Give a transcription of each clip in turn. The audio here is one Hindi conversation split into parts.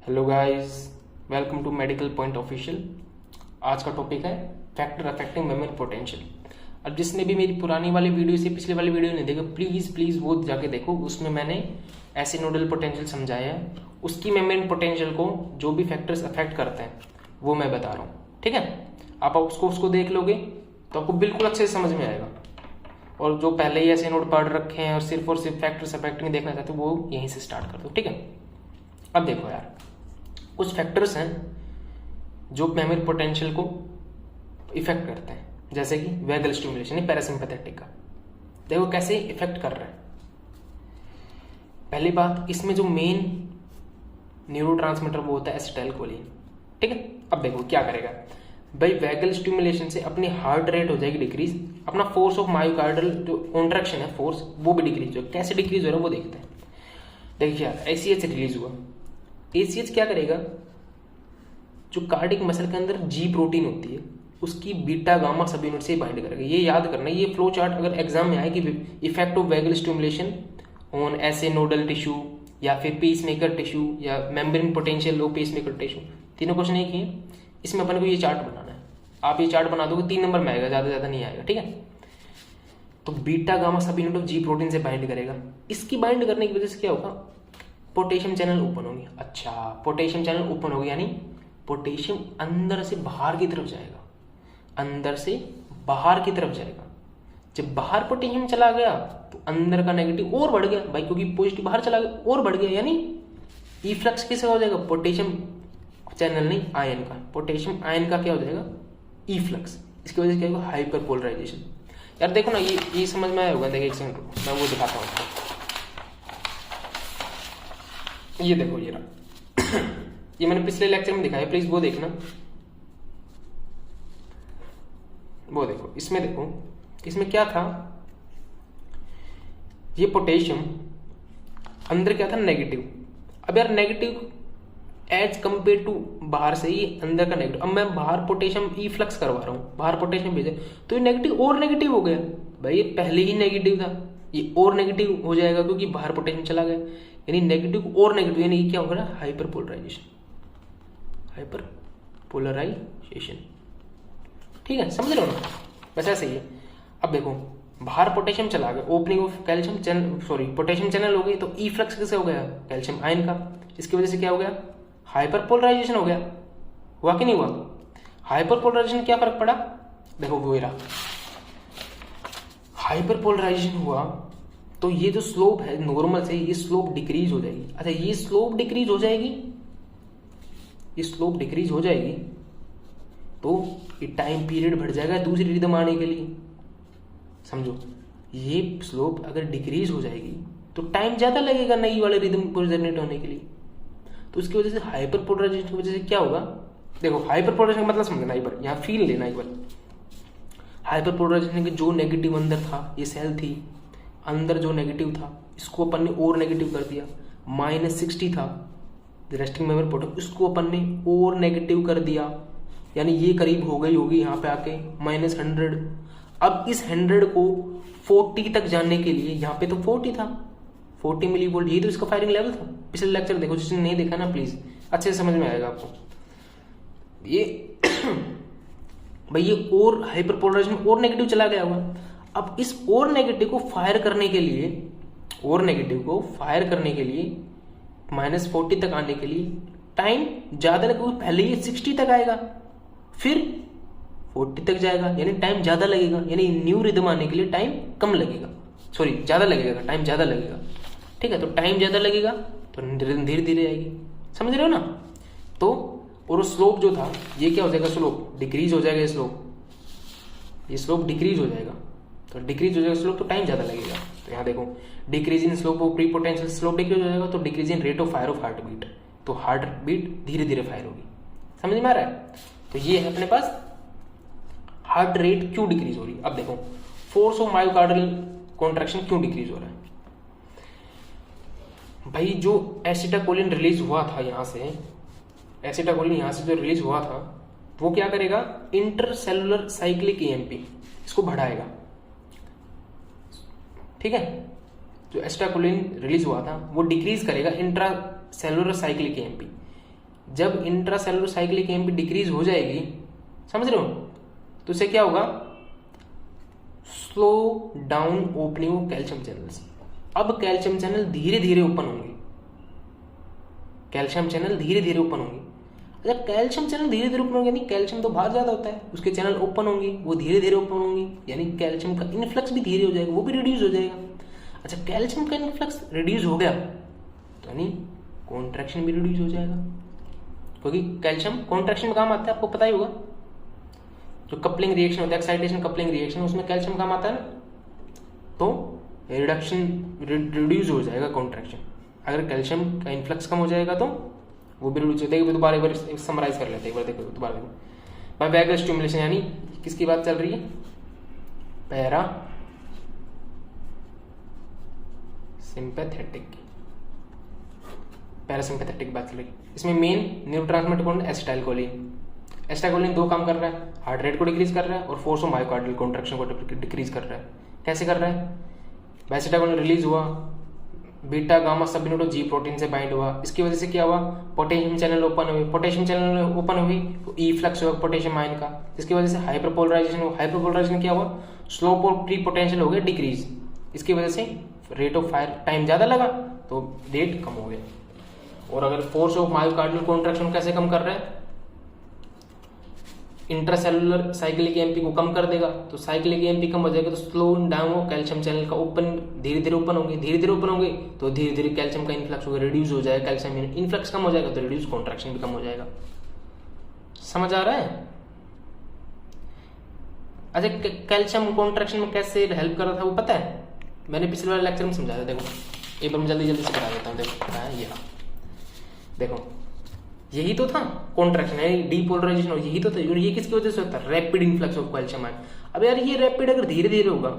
Hello guys, welcome to medical point official. आज का टॉपिक है फैक्टर अफेक्टिंग मेमोरी पोटेंशियल। अब जिसने भी मेरी पुरानी वाली वीडियो से पिछले वाली वीडियो नहीं देखा, प्लीज़ वो जाके देखो। उसमें मैंने ऐसे नोडल पोटेंशियल समझाया है, उसकी मेमोरी पोटेंशियल को जो भी फैक्टर्स अफेक्ट करते हैं वो मैं बता रहा हूँ। ठीक है, आप उसको देख लोगे तो आपको बिल्कुल अच्छे से समझ में आएगा। और जो पहले ही ऐसे नोट पढ़ रखे हैं और सिर्फ फैक्टर्स अफेक्टिंग देखना चाहते हो वो यहीं से स्टार्ट कर दो। ठीक है, अब देखो यार, कुछ फैक्टर्स हैं जो मेमोरी पोटेंशियल को इफेक्ट करते हैं, जैसे कि वैगल स्टिमुलेशन, पैरासिम्पैथेटिक का। देखो कैसे इफेक्ट कर रहा है। पहली बात, इसमें जो मेन न्यूरोट्रांसमीटर वो होता है एसिटाइलकोलिन। ठीक है, अब देखो क्या करेगा भाई, वैगल स्टिमुलेशन से अपनी हार्ट रेट हो जाएगी डिक्रीज, अपना फोर्स ऑफ मायोकार्डियल जो कॉन्ट्रैक्शन है फोर्स वो भी डिक्रीज हो। कैसे डिक्रीज हो रहा है वो देखते हैं। देखिए यार, ACH रिलीज हुआ। ACH क्या करेगा, जो कार्डिक मसल के अंदर जी प्रोटीन होती है उसकी बीटा गामा सब यूनिट से बाइंड करेगा। ये याद करना, ये फ्लो चार्ट अगर एग्जाम में आए कि effect of vagal stimulation on ऐसे नोडल टिश्यू या फिर पेसमेकर टिश्यू या membrane potential of pacemaker tissue, तीनों क्वेश्चन एक ही है। इसमें अपन को ये चार्ट बनाना है। आप ये चार्ट बना दोगे 3 नंबर में आएगा, ज्यादा नहीं आएगा। ठीक है, तो बीटा गामा सब यूनिट ऑफ जी प्रोटीन से बाइंड करेगा। इसकी बाइंड करने की वजह से क्या होगा, पोटेशियम चैनल ओपन होगी। अच्छा, पोटेशियम चैनल ओपन होगी यानी पोटेशियम अंदर से बाहर की तरफ जाएगा, अंदर से बाहर की तरफ जाएगा। जब बाहर पोटेशियम चला गया तो अंदर का नेगेटिव और बढ़ गया भाई, क्योंकि पॉजिटिव बाहर चला गया और बढ़ गया, यानी इफ्लक्स किसे हो जाएगा, पोटेशियम चैनल नहीं आयन का। पोटेशियम आयन का क्या हो जाएगा, इफ्लक्स। इसकी वजह से क्या होगा, हाइपर पोलराइजेशन। यार देखो ना, ये समझ में आया होगा। देखिए एक सेकंड मैं वो दिखाता हूँ आपको। ये देखो ये रहा ये मैंने पिछले लेक्चर में दिखाया, प्लीज वो देखना। वो देखो, इसमें देखो, इसमें क्या था, ये पोटेशियम अंदर क्या था, नेगेटिव। अब यार नेगेटिव एज कंपेयर टू बाहर से ही अंदर का नेगेटिव। अब मैं बाहर पोटेशियम ई फ्लक्स करवा रहा हूं, बाहर पोटेशियम भेजे तो ये नेगेटिव और नेगेटिव हो गया भाई। ये पहले ही नेगेटिव था, ये और नेगेटिव हो जाएगा क्योंकि बाहर पोटेशियम चला गया, यानी नेगेटिव और नेगेटिव, यानी ये क्या हो रहा है, हाइपर पोलराइजेशन। हाइपर पोलराइजेशन, ठीक है, समझ रहे हो ना, बस ऐसे ही है। अब देखो, बाहर पोटेशियम चला गया, opening of calcium channel, potassium channel हो गई, तो ई फ्लक्स किसे हो गया, कैल्शियम आयन का। इसकी वजह से क्या हो गया, हाइपर पोलराइजेशन हो गया। हुआ कि नहीं हुआ, हाइपर पोलराइजेशन क्या फर्क पड़ा, देखो वो रहा, हाइपर पोलराइजेशन हुआ तो ये जो स्लोप है नॉर्मल से, ये स्लोप डिक्रीज हो जाएगी। अच्छा, ये स्लोप डिक्रीज हो जाएगी, ये स्लोप डिक्रीज हो जाएगी तो ये टाइम पीरियड बढ़ जाएगा दूसरी रिदम आने के लिए। समझो, ये स्लोप अगर डिक्रीज हो जाएगी तो टाइम ज्यादा लगेगा नई वाले रिदम को जनरेट होने के लिए। तो उसकी वजह से हाइपर पोलराइजेशन की वजह से क्या होगा, देखो हाइपर पोलराइजेशन का मतलब समझना एक बार, यहाँ फील लेना एक बार। हाइपर पोलराइजेशन के जो नेगेटिव अंदर था, ये सेल थी अंदर जो नेगेटिव था, इसको अपन ने और नेगेटिव कर दिया। -60 था रेस्टिंग मेमोरी पोटेंशियल, इसको अपन ने और नेगेटिव कर दिया, यानी ये करीब हो गई होगी यहाँ पे आके -100। अब इस 100 को 40 तक जाने के लिए, यहाँ पे तो 40 था, 40 मिली वोल्ट, ये तो इसका फायरिंग लेवल था। पिछले लेक्चर देखो, जिसने नहीं देखा ना प्लीज, अच्छे से समझ में आएगा आपको ये भाई। ये और हाइपर पोलराइजेशन और नेगेटिव चला गया हुआ। अब इस और नेगेटिव को फायर करने के लिए, और नेगेटिव को फायर करने के लिए -40 तक आने के लिए टाइम ज्यादा लगेगा। पहले ये 60 तक आएगा, फिर 40 तक जाएगा, यानी टाइम ज्यादा लगेगा, यानी न्यू रिदम आने के लिए टाइम कम लगेगा, सॉरी ज्यादा लगेगा, टाइम ज्यादा लगेगा। ठीक है, तो टाइम ज्यादा लगेगा तो रिदम धीरे धीरे आएगी, समझ रहे हो ना। तो और स्लोप जो था ये क्या हो जाएगा, स्लोप डिक्रीज हो जाएगा। ये स्लोप डिक्रीज हो जाएगा, तो डिक्रीज हो जाएगा स्लोप तो टाइम ज्यादा लगेगा। तो यहाँ देखो, decrease in slope of pre potential, slope decrease हो जाएगा तो decrease in rate of fire of heart beat, तो हार्ट बीट धीरे धीरे फायर होगी। समझ में आ रहा है। तो ये है अपने पास हार्ट रेट क्यों डिक्रीज हो रही है। अब देखो, फोर्स ऑफ मायोकार्डियल कॉन्ट्रैक्शन क्यों डिक्रीज हो रहा है भाई। जो एसिटाकोलिन रिलीज हुआ था यहाँ से, एसिटाकोलिन यहाँ से जो रिलीज हुआ था वो क्या करेगा, इंटरसेलुलर साइक्लिक ईएमपी इसको बढ़ाएगा। ठीक है, जो एसिटाकोलिन रिलीज हुआ था वो डिक्रीज करेगा इंट्रा सेलुलर साइक्लिक ईएमपी, जब इंट्रासेलुलर साइक्लिक एएमपी डिक्रीज हो जाएगी, समझ रहे हो, तो उससे क्या होगा, slow down opening of calcium channels. अब कैल्शियम चैनल धीरे धीरे ओपन होंगे, कैल्शियम चैनल धीरे धीरे ओपन होंगे। अगर कैल्शियम चैनल धीरे धीरे ओपन होंगे, यानी कैल्शियम तो बाहर ज्यादा होता है, उसके चैनल ओपन होंगे, वो धीरे धीरे ओपन होंगे, यानी कैल्शियम का इनफ्लक्स भी धीरे हो जाएगा, वो भी रिड्यूस हो जाएगा। अच्छा, कैल्शियम का इनफ्लक्स रिड्यूस हो गया तो यानी कॉन्ट्रैक्शन भी रिड्यूस हो जाएगा, क्योंकि कैल्शियम कॉन्ट्रैक्शन में काम आता है, आपको पता ही होगा। जो कपलिंग रिएक्शन होता है, एक्साइटेशन कपलिंग रिएक्शन, उसमें कैल्शियम काम आता है ना, तो रिडक्शन रिड्यूस हो जाएगा कॉन्ट्रैक्शन। अगर कैल्शियम का इनफ्लक्स कम हो जाएगा तो वो भी रिड्यूस हो जाएगा। दोबारा एक बार समराइज कर लेते हैं, एक बार देखो, दोबारा देखो। बाय वैगल स्टिमुलेशन, यानी किसकी बात चल रही है, पैरा सिंपैथेटिक की, पैरासिम्पैथेटिक बात चल रही है। इसमें मेन न्यूरोट्रांसमीटर कौन है, एसिटाइलकोलिन। एसिटाइलकोलिन दो काम कर रहा है, हार्ट रेट को डिक्रीज कर रहा है और फोर्स ऑफ मायोकार्डियल कॉन्ट्रैक्शन को डिक्रीज कर रहा है। कैसे कर रहा है, एसिटाइलकोलिन रिलीज हुआ, बीटा गामा सबयूनिट और जी प्रोटीन से बाइंड हुआ, इसकी वजह से क्या हुआ, पोटेशियम चैनल ओपन हुई, पोटेशियम चैनल ओपन हुई तो ई फ्लक्स हुआ पोटेशियम आयन का, इसकी वजह से हाइपरपोलराइजेशन हुआ, हाइपरपोलराइजेशन क्या हुआ, स्लोप और प्री पोटेंशियल हो गया डिक्रीज, इसकी वजह से रेट ऑफ फायर टाइम ज्यादा लगा तो रेट कम हो गया। और अगर फोर्स ऑफ मायोकार्डियल कॉन्ट्रैक्शन कैसे कम कर रहा है, इंट्रासेलुलर साइक्लिक एएमपी को कम कर देगा, तो साइक्लिक एएमपी कम हो जाएगा तो स्लो डाउन हो कैल्शियम चैनल का ओपन, धीरे धीरे ओपन होंगे, धीरे धीरे ओपन होंगे तो धीरे धीरे कैल्शियम का इनफ्लक्स होगा, रिड्यूस हो जाएगा, कैल्शियम इनफ्लक्स कम हो जाएगा तो रिड्यूस कॉन्ट्रैक्शन भी कम हो जाएगा। समझ आ रहा है? अच्छा, कैल्शियम कॉन्ट्रैक्शन में कैसे हेल्प कर रहा था वो पता है, मैंने पिछले वाले लेक्चर में समझाया। देखो एक बार मैं जल्दी जल्दी से बता देता हूँ। देखो ये देखो, यही तो था कॉन्ट्रैक्शन, यानी डीपोलराइजेशन, और यही तो था। ये किसकी वजह से होता है, rapid influx of calcium ion. अब यार ये रैपिड अगर धीरे धीरे होगा,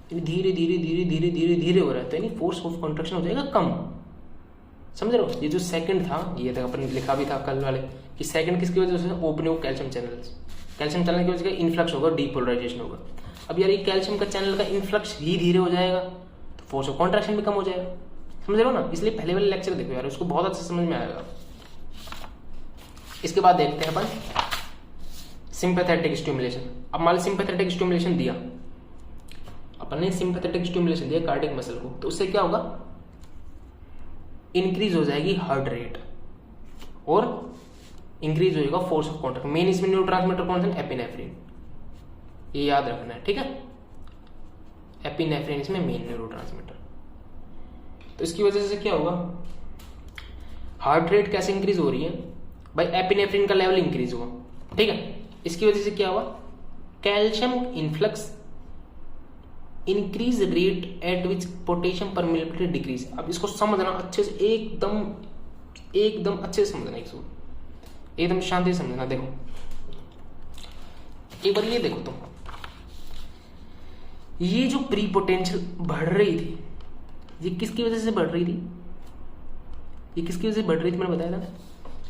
धीरे धीरे धीरे धीरे धीरे धीरे हो रहा है, तो यानी फोर्स ऑफ कॉन्ट्रैक्शन हो जाएगा कम। समझ रहे हो? ये जो सेकंड था, ये तक अपन लिखा भी था कल वाले कि सेकंड किसकी वजह से, opening of calcium channels, calcium channel की वजह से इन्फ्लक्स होगा, डीपोलराइजेशन होगा। अब यार ये कैल्शियम का चैनल का इन्फ्लक्स ही धीरे हो जाएगा तो फोर्स ऑफ कॉन्ट्रैक्शन भी कम हो जाएगा। समझ रहे हो ना? इसलिए पहले वाले लेक्चर देखो यार, उसको बहुत अच्छे समझ में आएगा। इसके बाद देखते हैं अपन सिंपैथेटिक स्टिमुलेशन। अब मान लो सिंपैथेटिक स्टिमुलेशन दिया अपन ने, सिंपैथेटिक स्टिमुलेशन दिया कार्डियक मसल को, तो उससे क्या होगा, इंक्रीज हो जाएगी हार्ट रेट और इंक्रीज हो जाएगा फोर्स ऑफ कॉन्ट्रैक्शन। मेन इसमें न्यूरोट्रांसमीटर कौन सा, एपिनेफ्रिन, ये याद रखना है, ठीक है। एपिनेफ्रिन इसमें मेन न्यूरोट्रांसमीटर। तो इसकी वजह से क्या होगा, हार्ट रेट कैसे इंक्रीज हो रही है भाई, एपिनेफ्रिन का लेवल इंक्रीज हुआ, ठीक है। इसकी वजह से क्या हुआ, calcium influx increase rate at which potassium permeability decrease. अब इसको समझना अच्छे से, एकदम अच्छे से समझना, इसको एकदम शांति से समझना। देखो एक बार ये देखो तुम, ये जो प्री पोटेंशियल बढ़ रही थी, ये किसकी वजह से बढ़ रही थी, ये किसकी वजह से बढ़ रही थी, मैंने बताया था,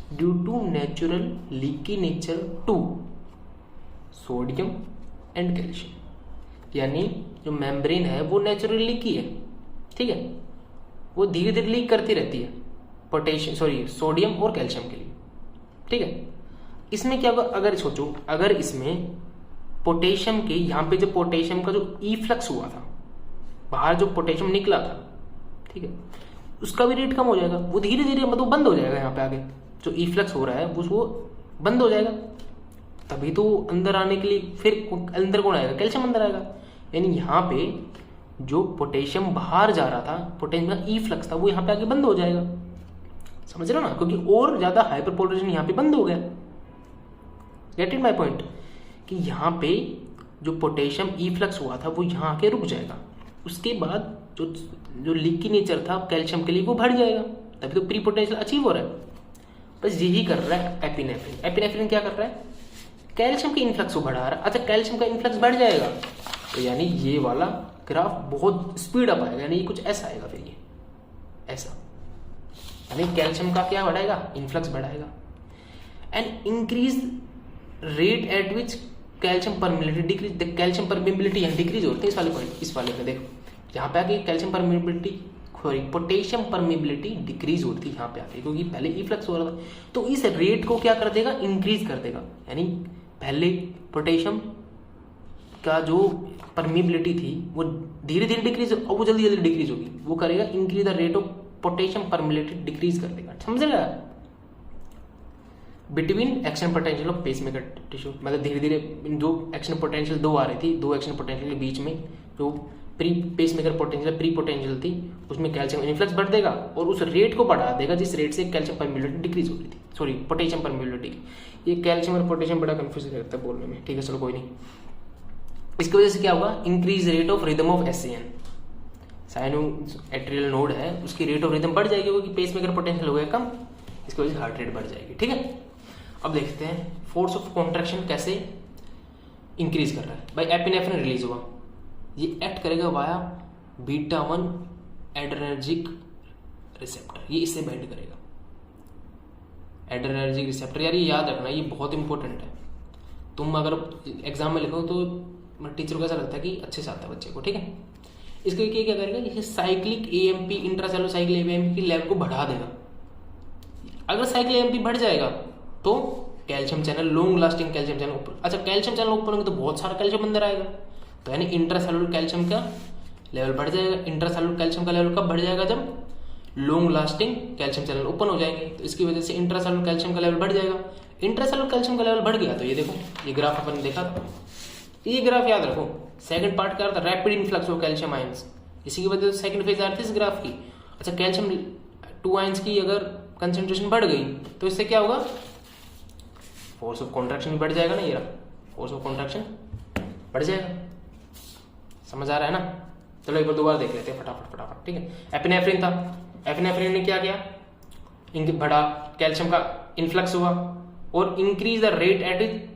due to natural leaky nature to sodium and calcium. यानी जो मेम्ब्रेन है वो नेचुरली लीकी है, ठीक है, वो धीरे धीरे लीक करती रहती है पोटेशियम सोडियम और कैल्शियम के लिए, ठीक है। इसमें क्या होगा, अगर सोचो, अगर इसमें पोटेशियम के, यहाँ पे जो पोटेशियम का जो इफ्लक्स हुआ था, बाहर जो पोटेशियम निकला था, ठीक है, उसका भी रेट कम हो जाएगा, वो धीरे धीरे मतलब बंद हो जाएगा। यहाँ पे आगे जो इफ्लक्स हो रहा है वो बंद हो जाएगा, तभी तो अंदर आने के लिए फिर अंदर कौन आएगा, कैल्शियम अंदर आएगा। यानी यहाँ पे जो पोटेशियम बाहर जा रहा था, पोटेशियम का इफ्लक्स था, वो यहाँ पे आगे बंद हो जाएगा। समझ रहे हो ना? क्योंकि और ज्यादा हाइपरपोलराइजेशन यहाँ पे बंद हो गया। गेट इट माय पॉइंट, कि यहाँ पे जो पोटेशियम इफ्लक्स हुआ था वो यहाँ आके रुक जाएगा, उसके बाद जो लीकी नेचर था कैल्शियम के लिए वो बढ़ जाएगा, तभी तो प्री पोटेंशियल अचीव हो रहा है। बस यही कर रहा है एपिनेफ्रिन। एपिनेफ्रिन क्या कर रहा है, कैल्शियम के इन्फ्लक्स को बढ़ा रहा है। अच्छा, कैल्शियम का इन्फ्लक्स बढ़ जाएगा तो यानी ये वाला ग्राफ बहुत स्पीड अप आएगा, यानी कुछ ऐसा आएगा, फिर ये ऐसा, यानी कैल्शियम का क्या बढ़ाएगा, इन्फ्लक्स बढ़ाएगा। And increase rate at which calcium permeability decrease. Calcium permeability यहाँ डिक्रीज होती है, इस वाले पॉइंट, इस वाले में देखो, यहाँ पे आके calcium permeability sorry potassium permeability decrease होती है यहाँ पे आके, क्योंकि पहले इफ्लक्स हो रहा था। तो इस रेट को क्या कर देगा, इंक्रीज कर देगा। यानी पहले पोटेशियम का जो परमिबिलिटी थी वो धीरे धीरे डिक्रीज, और वो जल्दी जल्दी डिक्रीज होगी, वो करेगा increase the rate of potassium permeability decrease कर देगा। समझ रहे आप? Between action potential of pacemaker tissue, मतलब धीरे धीरे जो एक्शन पोटेंशियल दो आ रही थी, दो एक्शन पोटेंशियल के बीच में जो pre pacemaker potential pre potential थी, उसमें कैल्शियम इन्फ्लक्स बढ़ देगा और उस रेट को बढ़ा देगा जिस रेट से कैल्शियम परमिबिलिटी डिक्रीज हो रही थी, सॉरी पोटेशियम परमिबिलिटी। ये कैल्शियम और पोटेशियम बड़ा कंफ्यूज रहता है बोलने में, ठीक है चलो कोई नहीं। इसकी वजह से क्या होगा, increase rate of rhythm of SCN, cyano atrial node है उसकी रेट ऑफ रिदम बढ़ जाएगी, क्योंकि पेसमेकर पोटेंशियल हो गया कम, इसकी वजह से हार्ट रेट बढ़ जाएगी। ठीक है, अब देखते हैं फोर्स ऑफ कॉन्ट्रैक्शन कैसे इंक्रीज कर रहा है। भाई एपिनेफ्रिन रिलीज हुआ, ये एक्ट करेगा वाया बीटा 1 एड्रेनर्जिक रिसेप्टर, ये इससे बाइंड करेगा एड्रेनर्जिक रिसेप्टर। यार ये याद रखना, ये बहुत इंपॉर्टेंट है। तुम अगर एग्जाम में लिखो तो टीचर को ऐसा लगता है कि अच्छे से आता है बच्चे को। ठीक है, इसके लिए क्या करेगा, ये cyclic AMP intracellular cyclic AMP की लेवल को बढ़ा देगा। अगर साइक्लिक AMP बढ़ जाएगा तो calcium channel, long lasting calcium channel ऊपर, अच्छा कैल्शियम चैनल ऊपर होंगे तो बहुत सारा कैल्शियम अंदर आएगा, तो यानी इंट्रासेलुलर कैल्शियम का लेवल बढ़ जाएगा। इंट्रासेलुलर कैल्शियम का लेवल कब बढ़ जाएगा, जब long lasting calcium channel open हो जाएंगे, तो इसकी वजह से इंट्रासेलुलर कैल्शियम का लेवल बढ़ जाएगा। इंट्रासेलुलर कैल्शियम का लेवल बढ़ गया तो ये देखो, ये ग्राफ अपन ने देखा था, ये ग्राफ याद रखो। सेकंड पार्ट क्या था, rapid influx of calcium ions, इसी की वजह से सेकंड फेज आ रही थी इस ग्राफ की। अच्छा कैल्शियम 2 आयंस की अगर कंसेंट्रेशन बढ़ गई तो इससे क्या होगा, फोर्स ऑफ कॉन्ट्रैक्शन भी बढ़ जाएगा ना, ये रहा फोर्स ऑफ कॉन्ट्रैक्शन बढ़ जाएगा। समझ आ रहा है ना? चलो एक बार दोबारा देख लेते हैं फटाफट। ठीक है, एपिनेफ्रिन था, एपिनेफ्रिन ने क्या किया, बढ़ा कैल्शियम का इन्फ्लक्स हुआ और increase the rate at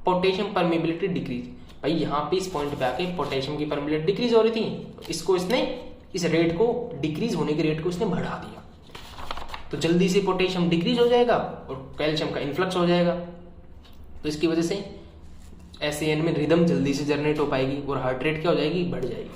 potassium permeability decrease. भाई यहाँ पे इस पॉइंट पे आके पोटेशियम की परमिबिलिटी डिक्रीज हो रही थी, तो इसको इसने इस रेट को, डिक्रीज होने के रेट को इसने बढ़ा दिया, तो जल्दी से पोटेशियम डिक्रीज हो जाएगा और कैल्शियम का इन्फ्लक्स हो जाएगा, तो इसकी वजह से SCN में रिदम जल्दी से जनरेट हो पाएगी और हार्ट रेट क्या हो जाएगी, बढ़ जाएगी।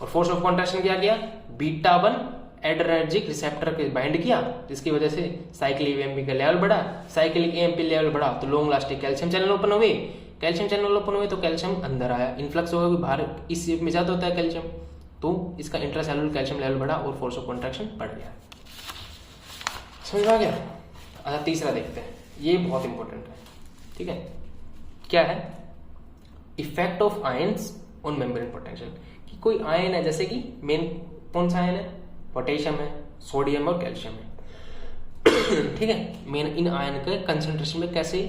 और फोर्स ऑफ कॉन्ट्रैक्शन क्या किया, बीटा 1 एड्रेनर्जिक रिसेप्टर के बाइंड किया, जिसकी वजह से साइक्लिक AMP का लेवल बढ़ा, साइक्लिक AMP लेवल बढ़ा तो long lasting calcium channel open हुए, कैल्शियम चैनल ओपन हुए तो कैल्शियम अंदर आया, इन्फ्लक्स होगा, बाहर इस शेप में ज्यादा होता है कैल्शियम, तो इसका इंट्रासेलुलर कैल्शियम लेवल बढ़ा और फोर्स ऑफ कॉन्ट्रैक्शन बढ़ गया। समझ में आ गया? अच्छा तीसरा देखते हैं, ये बहुत इंपॉर्टेंट है। ठीक है, क्या है, effect of ions on membrane potential. कि कोई आयन है, जैसे कि मेन कौन सा आयन है, पोटेशियम है, सोडियम और कैल्शियम है। ठीक है, मेन इन आयन के कंसंट्रेशन में कैसे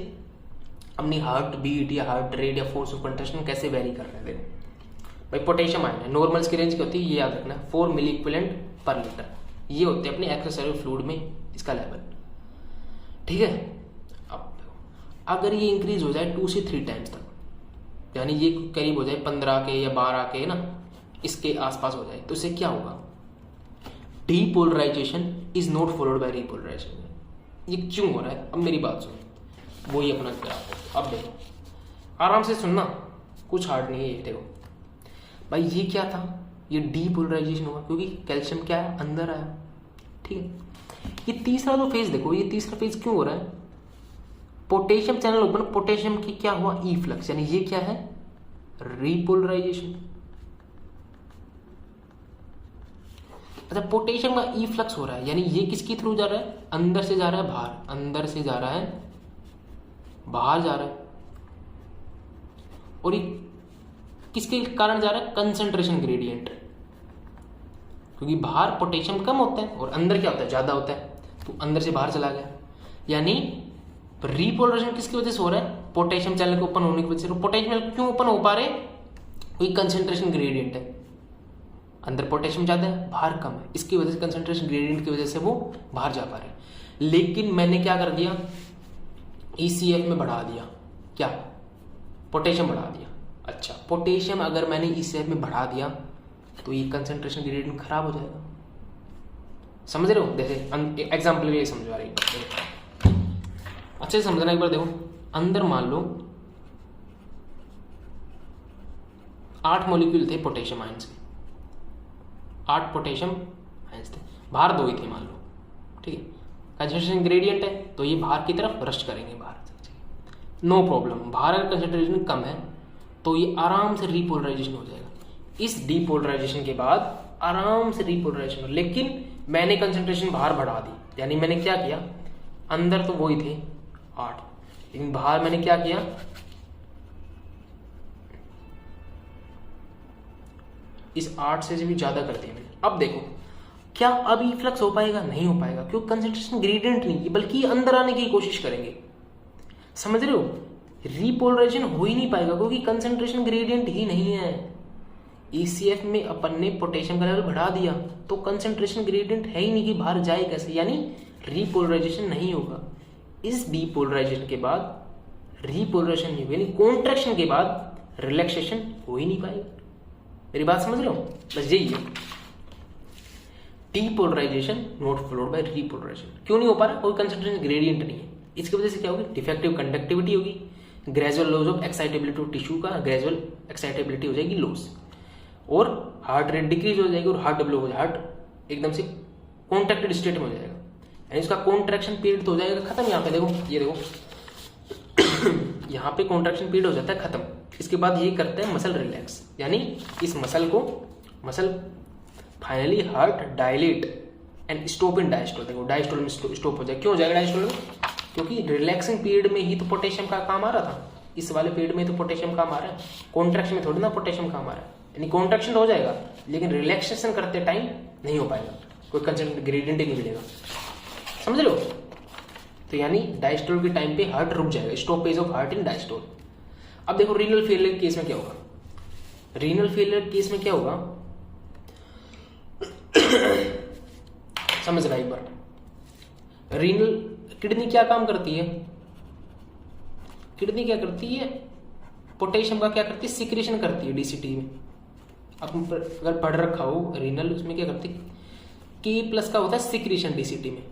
अपनी हार्ट बीट या हार्ट रेट या फोर्स ऑफ कंट्रैक्शन कैसे वेरी कर रहे हैं। देखो भाई पोटेशियम आयन है, नॉर्मल की रेंज क्या होती है, ये याद रखना, 4 मिली इक्विवेलेंट पर लीटर, ये होते हैं अपने एक्स्ट्रासेलुलर फ्लूइड में इसका लेवल। ठीक है, अब अगर ये इंक्रीज हो जाए 2 से 3 टाइम्स तक, यानी ये करीब हो जाए 15 के या 12 के ना, इसके आसपास हो जाए, तो इससे क्या होगा, depolarisation is not followed by repolarisation. ये क्यों हो रहा है, अब मेरी बात सुनो, वही अपना ग्राफ। अब देखो आराम से सुनना, कुछ हार्ड नहीं है ये। देखो भाई ये क्या था, ये डीपोलराइजेशन हुआ क्योंकि कैल्शियम क्या है, अंदर आया। ठीक है, ये तीसरा तो फेज देखो, ये तीसरा फेज क्यों हो रहा है, पोटेशियम चैनल ओपन, पोटेशियम की क्या हुआ, ई फ्लक्स, यानी ये क्या है, रीपोलराइजेशन। अच्छा पोटेशियम का ई फ्लक्स हो रहा है, यानी ये किसके थ्रू जा रहा है, अंदर से जा रहा है बाहर, अंदर से जा रहा है बाहर जा रहा है, और ये किसके कारण जा रहा है, कंसंट्रेशन ग्रेडियंट, क्योंकि बाहर पोटेशियम कम होता है और अंदर क्या होता है, ज्यादा होता है, तो अंदर से बाहर चला गया। यानी रीपोलराइजेशन किसकी वजह से हो रहा है, पोटेशियम चैनल के ओपन होने की वजह से। पोटेशियम क्यों ओपन हो पा रहे, कोई कंसंट्रेशन ग्रेडियंट है, अंदर पोटेशियम ज्यादा है बाहर कम है, इसकी वजह से कंसंट्रेशन ग्रेडियंट की वजह से वो बाहर जा पा रहे हैं। लेकिन मैंने क्या कर दिया, ECF में बढ़ा दिया, क्या, पोटेशियम बढ़ा दिया। अच्छा पोटेशियम अगर मैंने ECF में बढ़ा दिया तो ये कंसंट्रेशन ग्रेडियंट खराब हो जाएगा। समझ रहे हो, जैसे एग्जाम्पल में ये समझा रही है, अच्छे से समझना एक बार। देखो अंदर मान लो 8 मॉलिक्यूल थे पोटेशियम आयंस के, 8 पोटेशियम थे, बाहर 2 ही थे मान लो, ठीक है। कंसंट्रेशन ग्रेडियंट है तो ये बाहर की तरफ रश करेंगे, बाहर, नो प्रॉब्लम। बाहर अगर कंसंट्रेशन कम है तो ये आराम से रीपोलराइजेशन हो जाएगा। इस डीपोलराइजेशन के बाद आराम से रीपोलराइजेशन, लेकिन मैंने कंसंट्रेशन बाहर बढ़ा दी, यानी मैंने क्या किया, अंदर तो वही थे 8, लेकिन बाहर मैंने क्या किया, इस 8 से भी ज्यादा कर दिया मैंने। अब देखो क्या अब इफ्लक्स हो पाएगा, नहीं हो पाएगा, क्योंकि कंसंट्रेशन ग्रेडियंट नहीं, बल्कि अंदर आने की कोशिश करेंगे। समझ रहे हो, रीपोलराइजेशन हो ही नहीं पाएगा क्योंकि कंसंट्रेशन ग्रेडियंट ही नहीं है। ECF में अपन ने पोटेशियम का लेवल बढ़ा दिया तो कंसंट्रेशन ग्रेडियंट है ही नहीं कि बाहर जाए कैसे, यानी रीपोलराइजेशन नहीं होगा। इस डीपोलराइजेशन के बाद रीपोलराइजेशन नहीं होगा, यानी कॉन्ट्रैक्शन के बाद रिलैक्सेशन हो ही नहीं पाएगा। मेरी बात समझ रहे हो, बस यही है। Depolarisation not followed by repolarisation. क्यों नहीं हो पा रहा, कोई कंसंट्रेशन ग्रेडियंट नहीं है। इसकी वजह से क्या होगी, डिफेक्टिव कंडक्टिविटी होगी, gradual loss of excitability of tissue का ग्रेजुअल एक्साइटेबिलिटी हो जाएगी लॉस, और हार्ट रेट डिक्रीज हो जाएगी, और हार्ट डेवलप हो जाएगा, हार्ट एकदम से कॉन्ट्रैक्टेड स्टेट में हो जाएगा, यानी इसका कॉन्ट्रैक्शन पीरियड तो हो जाएगा खत्म। यहाँ पे देखो, ये देखो यहाँ पे कॉन्ट्रैक्शन पीरियड हो जाता है खत्म। इसके बाद ये करते हैं मसल रिलैक्स, यानी इस muscle finally heart dilate and stop in diastole. देखो डायस्टोल में स्टॉप हो जाएगा। क्यों हो जाएगा डायस्टोल में, क्योंकि रिलैक्सिंग पीरियड में ही तो पोटेशियम का काम आ रहा था, इस वाले पीरियड में तो पोटेशियम काम आ रहा है, कॉन्ट्रैक्शन में थोड़ी ना पोटेशियम काम आ रहा है। यानी कॉन्ट्रैक्शन हो जाएगा लेकिन रिलैक्सेशन करते टाइम नहीं हो पाएगा, कोई कंसंट्रेशन ग्रेडियंट ही नहीं मिलेगा। समझ लो, तो यानी डायस्टोल के टाइम पे हार्ट रुक जाएगा, stoppage of heart in diastole. अब देखो रीनल फेलियर केस में क्या होगा, रीनल फेलियर केस में क्या होगा समझ रहा एक बार। रीनल किडनी क्या काम करती है, किडनी क्या करती है, पोटेशियम का क्या करती है, सिक्रेशन करती है डीसीटी में। अब अगर पढ़ रखा हो रीनल, उसमें क्या करती है, K+ का होता है सिक्रेशन डीसीटी में।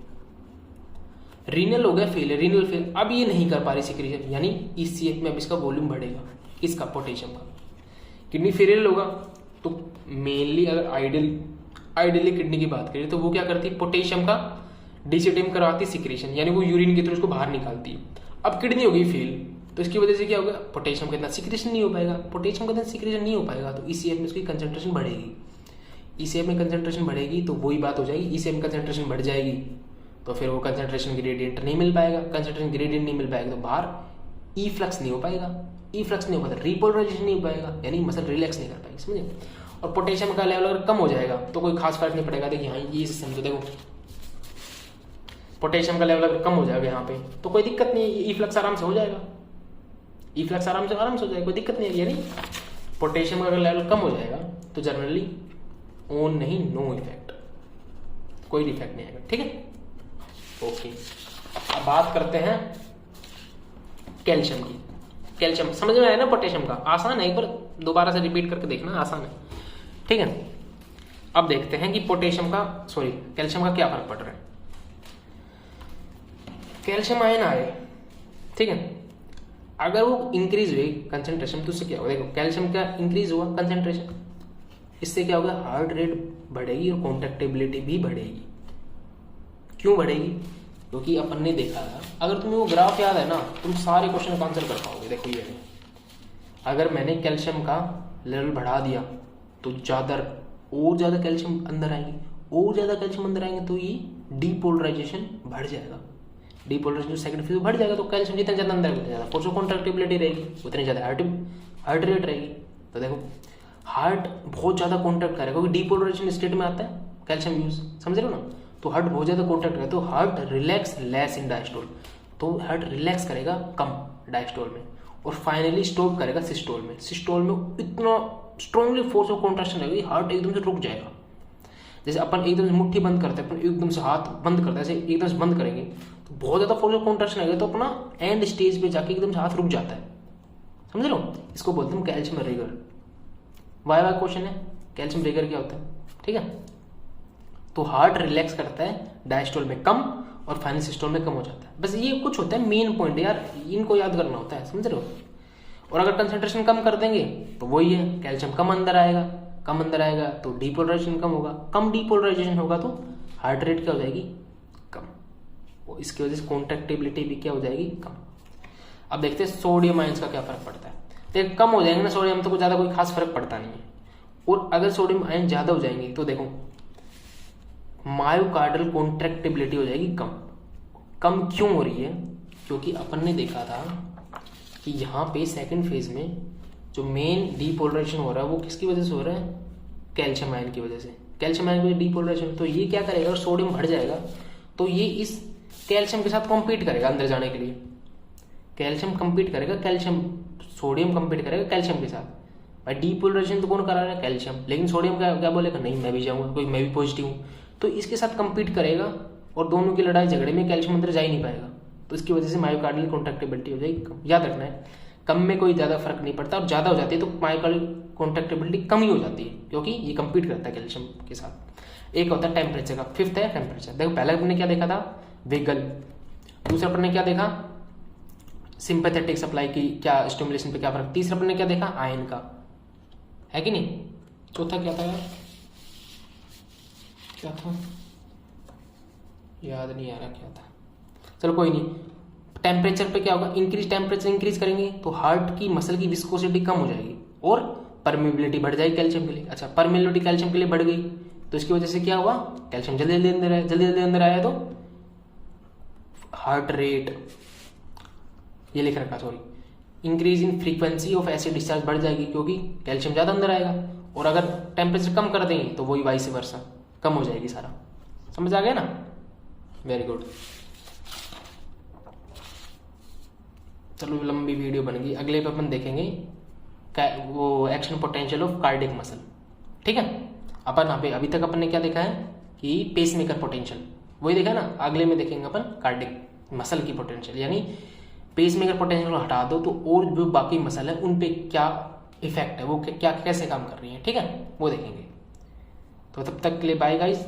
रीनल हो गया फेलियर, रीनल फेल, अब ये नहीं कर पा रही सिक्रेशन, यानी ECF में अब इसका वॉल्यूम बढ़ेगा, इसका पोटेशियम का। किडनी फेलियर होगा तो मेनली अगर आइडियली किडनी की बात करें तो वो क्या करती है, पोटेशियम का डीसीटी में करवाती सिक्रेशन, यानी वो यूरिन के थ्रू उसको बाहर निकालती है। अब किडनी हो गई फेल, तो इसकी वजह से क्या होगा, पोटेशियम का इतना सिक्रेशन नहीं हो पाएगा, पोटेशियम का इतना सिक्रेशन नहीं हो पाएगा तो ECF में उसकी कंसंट्रेशन बढ़ेगी। ECF में कंसंट्रेशन बढ़ेगी तो वही बात हो जाएगी, ECF में कंसंट्रेशन बढ़ जाएगी तो फिर वो कंसंट्रेशन ग्रेडियंट नहीं मिल पाएगा, कंसंट्रेशन ग्रेडियंट नहीं मिल पाएगा तो बाहर E-फ्लक्स नहीं हो पाएगा, E-फ्लक्स नहीं हो पाएगा, रीपोलराइजेशन नहीं हो पाएगा, यानी मसल रिलैक्स नहीं कर पाएगी। समझे, और पोटेशियम का लेवल अगर कम हो जाएगा तो कोई खास फर्क नहीं पड़ेगा। देखिए हाँ ये समझो, देखो पोटेशियम का लेवल अगर कम हो जाएगा यहाँ पे तो कोई दिक्कत नहीं है, E-फ्लक्स आराम से हो जाएगा, E-फ्लक्स आराम से हो जाएगा, कोई दिक्कत नहीं है। यानी पोटेशियम का अगर लेवल कम हो जाएगा तो जनरली ऑन नहीं, नो इफेक्ट, कोई इफेक्ट नहीं आएगा। ठीक है, ओके। अब बात करते हैं कैल्शियम की। कैल्शियम समझ में आया ना, पोटेशियम का आसान है, एक बार दोबारा से रिपीट करके देखना, आसान है। ठीक है, अब देखते हैं कि कैल्शियम का क्या फर्क पड़ रहा है। कैल्शियम आयन आए, ठीक है, अगर वो इंक्रीज हुई कंसंट्रेशन तो उससे क्या होगा, देखो कैल्शियम का इंक्रीज हुआ कंसंट्रेशन, इससे क्या होगा, हार्ट रेट बढ़ेगी और कॉन्ट्रैक्टिबिलिटी भी बढ़ेगी। क्यों बढ़ेगी, क्योंकि अपन ने देखा है, अगर तुम्हें वो ग्राफ याद है ना तुम सारे क्वेश्चन का आंसर कर पाओगे। देखो ये अगर मैंने कैल्शियम का लेवल बढ़ा दिया तो और ज्यादा कैल्शियम अंदर आएंगे, और ज्यादा कैल्शियम अंदर आएंगे तो ये डीपोलराइजेशन बढ़ जाएगा, डीपोलराइजेशन सेकंड फेज बढ़ जाएगा। तो कैल्शियम जितना ज्यादा अंदर उतना ज्यादा फोर्स ऑफ कॉन्ट्रैक्टिबिलिटी रहेगी, उतनी ज्यादा हार्ट रेट रहेगी। तो देखो हार्ट बहुत ज्यादा कॉन्ट्रैक्ट करेगा क्योंकि डीपोलराइजेशन स्टेट में आता है कैल्शियम यूज, समझ रहे हो ना। तो हार्ट बहुत ज्यादा कॉन्ट्रैक्ट करेगा तो heart relax less in diastole, तो हार्ट रिलैक्स करेगा कम डायस्टोल में, और फाइनली स्टॉप करेगा सिस्टोल में। सिस्टोल में इतना स्ट्रांगली फोर्स ऑफ कॉन्ट्रैक्शन रहेगी, हार्ट एकदम से रुक जाएगा। जैसे अपन एकदम से मुट्ठी बंद करते हैं, अपन एकदम से हाथ बंद करते हैं, ऐसे एकदम से बंद करेंगे तो बहुत ज्यादा फोर्स ऑफ कॉन्ट्रैक्शन आएगा, तो अपना एंड स्टेज पे जाके एकदम से हाथ रुक जाता है, समझ लो। इसको बोलते हैं कैल्शियम रिगर। वाई क्वेश्चन है, कैल्शियम रिगर क्या होता है, ठीक है। तो हार्ट रिलैक्स करता है डायस्टोल में कम और फाइनल सिस्टोल में कम हो जाता है। बस ये कुछ होता है मेन पॉइंट यार, इनको याद करना होता है, समझ रहे हो। और अगर कंसंट्रेशन कम कर देंगे तो वही है, कैल्शियम कम अंदर आएगा, कम अंदर आएगा तो डीपोलराइजेशन कम होगा, कम डीपोलराइजेशन होगा तो हार्ट रेट क्या हो जाएगी, कम, और इसकी वजह से कॉन्ट्रैक्टिबिलिटी भी क्या हो जाएगी, कम। अब देखते हैं सोडियम आयंस का क्या फर्क पड़ता है। देखो कम हो जाएंगे ना सोडियम तो कुछ ज़्यादा कोई खास फर्क पड़ता नहीं है, और अगर सोडियम आयन ज़्यादा हो जाएंगे तो देखो मायोकार्डल कॉन्ट्रैक्टिबिलिटी हो जाएगी कम। कम क्यों हो रही है, क्योंकि अपन ने देखा था कि यहाँ पे सेकंड फेज में जो मेन डीपोलराइजेशन हो रहा है वो किसकी वजह से हो रहा है, कैल्शियम आयन की वजह से। कैल्शियम आयन की वजह डीपोलराइजेशन, तो ये क्या करेगा, और सोडियम बढ़ जाएगा तो ये इस कैल्शियम के साथ कॉम्पीट करेगा अंदर जाने के लिए। कैल्शियम कम्पीट करेगा, कैल्शियम सोडियम कम्पीट करेगा कैल्शियम के साथ। भाई डीपोलराइजेशन तो कौन करा रहा है, कैल्शियम, लेकिन सोडियम क्या क्या बोलेगा, नहीं मैं भी जाऊँगा, कोई मैं भी पॉजिटिव हूँ, तो इसके साथ कम्पीट करेगा और दोनों की लड़ाई झगड़े में कैल्शियम अंदर जा ही नहीं पाएगा, तो इसकी वजह से मायोकार्डियल कॉन्ट्रैक्टिबिलिटी हो जाएगी कम। याद रखना है कम में कोई ज़्यादा फर्क नहीं पड़ता, और ज़्यादा हो जाती है तो मायोकार्डियल कॉन्ट्रैक्टिबिलिटी कम ही हो जाती है, क्योंकि ये कम्पीट करता है कैल्शियम के साथ। एक होता है टेम्परेचर का, फिफ्थ है टेम्परेचर। देखो पहले अपने क्या देखा था, वेगल, दूसरा अपन ने क्या देखा, सिंपैथेटिक सप्लाई की क्या स्टिमुलेशन पे क्या फर्क, तीसरा अपन ने क्या देखा, आयन का, है कि नहीं, चौथा क्या था यार, क्या था याद नहीं आ रहा क्या था, चलो कोई नहीं। टेम्परेचर पे क्या होगा, इंक्रीज, टेम्परेचर इंक्रीज करेंगे तो हार्ट की मसल की विस्कोसिटी कम हो जाएगी और परमिबिलिटी बढ़ जाएगी कैल्शियम के लिए। अच्छा परमिबिलिटी कैल्शियम के लिए बढ़ गई तो इसकी वजह से क्या हुआ, कैल्शियम जल्दी जल्दी अंदर आया, जल्दी जल्दी अंदर आया तो हार्ट रेट, ये लिख रखा sorry, increase in frequency of acid discharge बढ़ जाएगी क्योंकि कैल्शियम ज़्यादा अंदर आएगा, और अगर टेम्परेचर कम कर देंगे तो वही वाइस वर्सा कम हो जाएगी सारा। समझ आ गया ना, वेरी गुड। चलो लंबी वीडियो बन गई, अगले पे अपन देखेंगे वो action potential of cardiac muscle, ठीक है। अपन अभी तक अपन ने क्या देखा है कि पेसमेकर पोटेंशियल, वही देखा ना, अगले में देखेंगे अपन कार्डियक मसल की पोटेंशियल, यानी पेसमेकर पोटेंशियल को हटा दो तो और जो बाकी मसल है उन पे क्या इफेक्ट है, वो क्या कैसे काम कर रही है, ठीक है, वो देखेंगे। तो तब तक के लिए बाय गाइस।